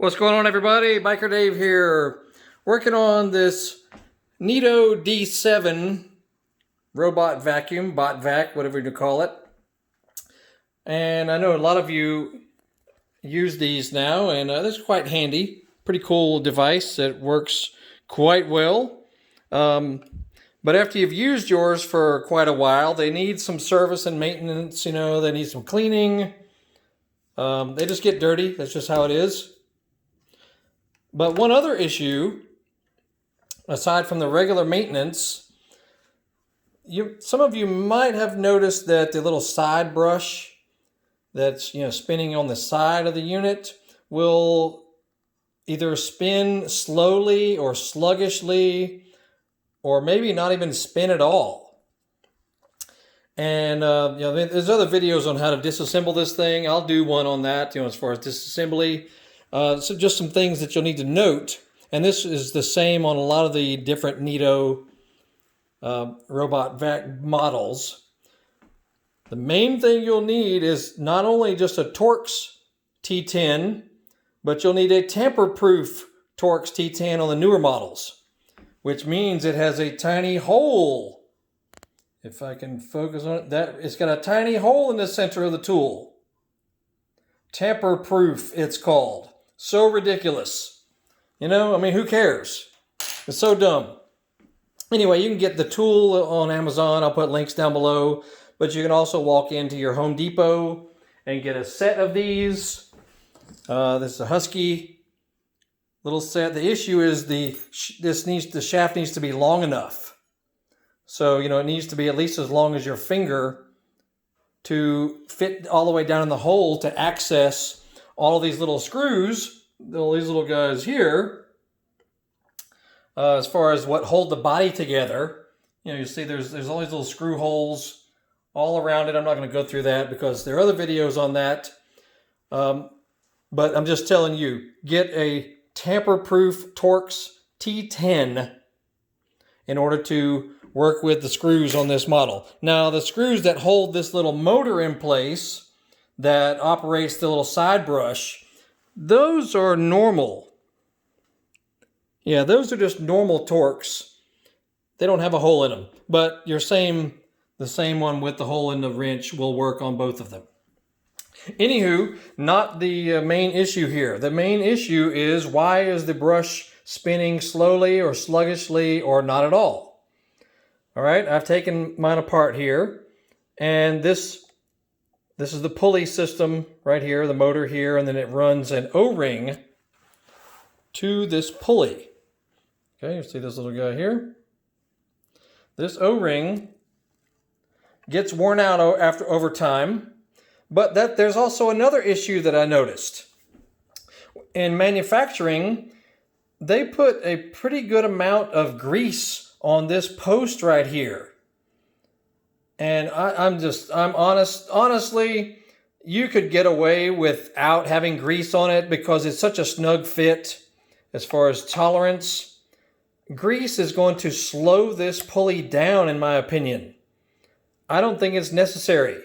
What's going on, everybody? Biker Dave here, working on this Neato D7 robot vacuum, BotVac, whatever you call it. And I know a lot of you use these now, and this is quite handy. Pretty cool device that works quite well. But after you've used yours for quite a while, they need some service and maintenance. They need some cleaning. They just get dirty. That's just how it is. But one other issue, aside from the regular maintenance, some of you might have noticed that the little side brush that's spinning on the side of the unit will either spin slowly or sluggishly, or maybe not even spin at all. And there's other videos on how to disassemble this thing. I'll do one on that, as far as disassembly. So just some things that you'll need to note, and this is the same on a lot of the different Neato robot vac models. The main thing you'll need is not only just a Torx T10, but you'll need a tamper-proof Torx T10 on the newer models, which means it has a tiny hole. If I can focus on it, it's got a tiny hole in the center of the tool. Tamper-proof, it's called. So ridiculous. Who cares? It's so dumb. Anyway, you can get the tool on Amazon. I'll put links down below. But you can also walk into your Home Depot and get a set of these. This is a Husky little set. The issue is the shaft needs to be long enough. So, it needs to be at least as long as your finger to fit all the way down in the hole to access all of these little screws, all these little guys here, as far as what hold the body together. You see there's all these little screw holes all around it. I'm not going to go through that because there are other videos on that. But I'm just telling you, get a tamper-proof Torx T10 in order to work with the screws on this model. Now, the screws that hold this little motor in place that operates the little side brush, those are normal. Yeah, those are just normal Torx. They don't have a hole in them. But the same one with the hole in the wrench will work on both of them. Anywho, not the main issue here. The main issue is, why is the brush spinning slowly or sluggishly or not at all? All right, I've taken mine apart here, and this is the pulley system right here, the motor here, and then it runs an O-ring to this pulley. Okay, you see this little guy here? This O-ring gets worn out over time, but there's also another issue that I noticed. In manufacturing, they put a pretty good amount of grease on this post right here. And honestly, you could get away without having grease on it because it's such a snug fit as far as tolerance. Grease is going to slow this pulley down, in my opinion. I don't think it's necessary.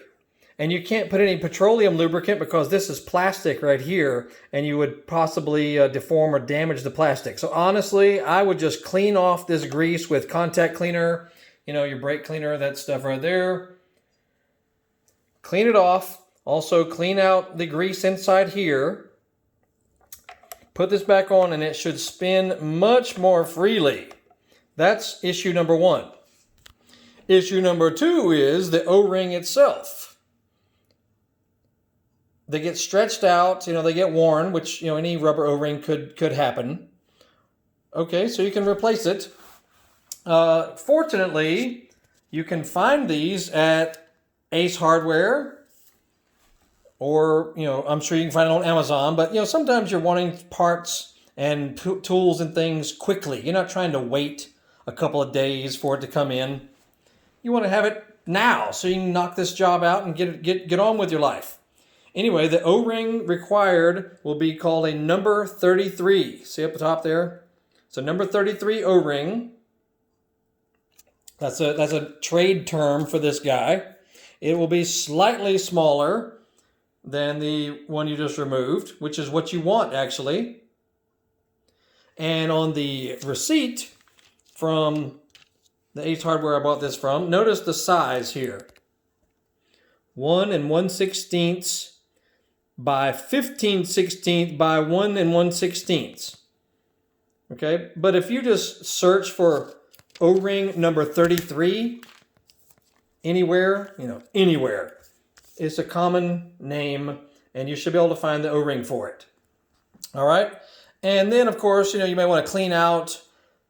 And you can't put any petroleum lubricant because this is plastic right here, and you would possibly deform or damage the plastic. So honestly, I would just clean off this grease with contact cleaner, your brake cleaner, that stuff right there. Clean it off. Also clean out the grease inside here. Put this back on and it should spin much more freely. That's issue number one. Issue number two is the O-ring itself. They get stretched out, they get worn, which, any rubber O-ring could happen. Okay, so you can replace it. Fortunately, you can find these at Ace Hardware, or, I'm sure you can find it on Amazon, but, sometimes you're wanting parts and tools and things quickly. You're not trying to wait a couple of days for it to come in. You want to have it now so you can knock this job out and get on with your life. Anyway, the O-ring required will be called a number 33. See up the top there? It's a number 33 O-ring. That's a trade term for this guy. It will be slightly smaller than the one you just removed, which is what you want, actually. And on the receipt from the Ace Hardware I bought this from, notice the size here. 1 1/16 by 15/16 by 1 1/16. Okay, but if you just search for O-ring number 33 anywhere, anywhere, it's a common name, and you should be able to find the O-ring for it. All right, and then of course, you may want to clean out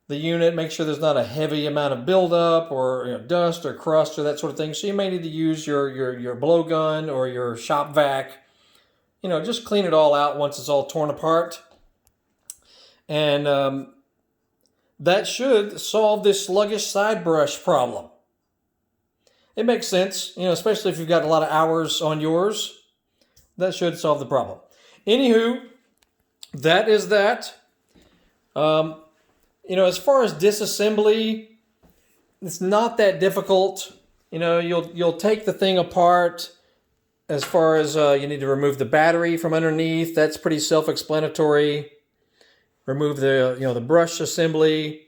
the unit, make sure there's not a heavy amount of buildup or dust or crust or that sort of thing. So you may need to use your blowgun or your shop vac. Just clean it all out once it's all torn apart. And that should solve this sluggish side brush problem. It makes sense, especially if you've got a lot of hours on yours. That should solve the problem. Anywho, that is that. As far as disassembly, it's not that difficult. You'll take the thing apart. As far as you need to remove the battery from underneath, that's pretty self-explanatory. Remove the brush assembly,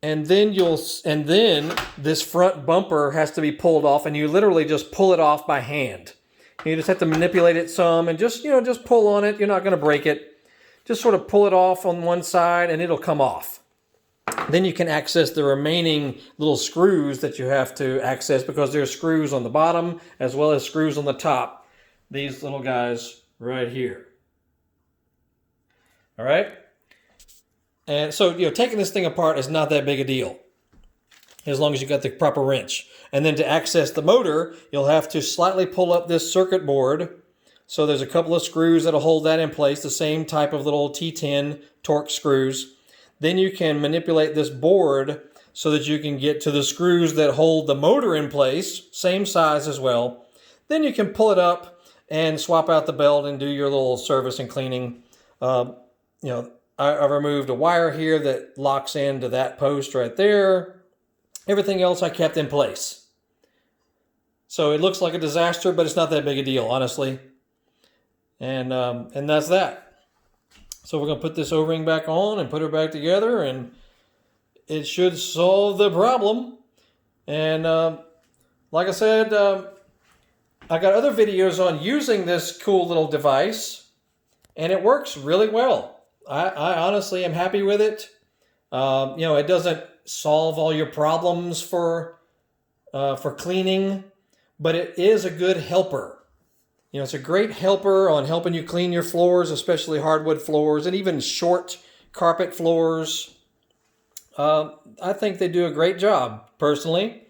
and then this front bumper has to be pulled off, and you literally just pull it off by hand. You just have to manipulate it some, and just pull on it. You're not going to break it. Just sort of pull it off on one side, and it'll come off. Then you can access the remaining little screws that you have to access, because there's screws on the bottom as well as screws on the top. These little guys right here. All right? And so, taking this thing apart is not that big a deal, as long as you got the proper wrench. And then to access the motor, you'll have to slightly pull up this circuit board. So there's a couple of screws that'll hold that in place, the same type of little T10 Torx screws. Then you can manipulate this board so that you can get to the screws that hold the motor in place, same size as well. Then you can pull it up and swap out the belt and do your little service and cleaning. I removed a wire here that locks into that post right there. Everything else I kept in place. So it looks like a disaster, but it's not that big a deal, honestly. And that's that. So we're going to put this O-ring back on and put her back together, and it should solve the problem. And like I said, I got other videos on using this cool little device, and it works really well. I honestly am happy with it. It doesn't solve all your problems for cleaning, but it is a good helper. It's a great helper on helping you clean your floors, especially hardwood floors, and even short carpet floors. I think they do a great job, personally.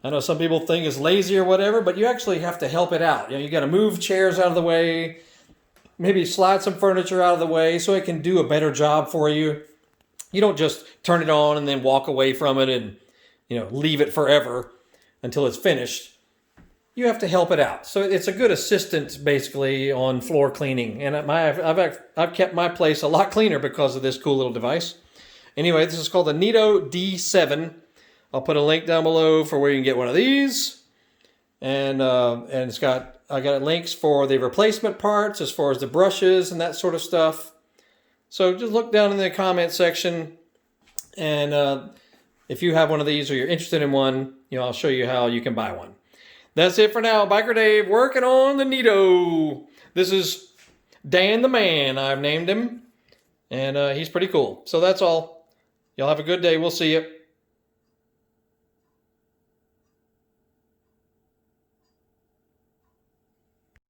I know some people think it's lazy or whatever, but you actually have to help it out. You got to move chairs out of the way, maybe slide some furniture out of the way so it can do a better job for you. You don't just turn it on and then walk away from it and leave it forever until it's finished. You have to help it out. So it's a good assistant, basically, on floor cleaning. And I've kept my place a lot cleaner because of this cool little device. Anyway, this is called the Neato D7. I'll put a link down below for where you can get one of these. And I got links for the replacement parts as far as the brushes and that sort of stuff. So just look down in the comment section, and if you have one of these or you're interested in one, I'll show you how you can buy one. That's it for now. Biker Dave working on the Neato. This is Dan the Man, I've named him, and he's pretty cool. So that's all. Y'all have a good day. We'll see you.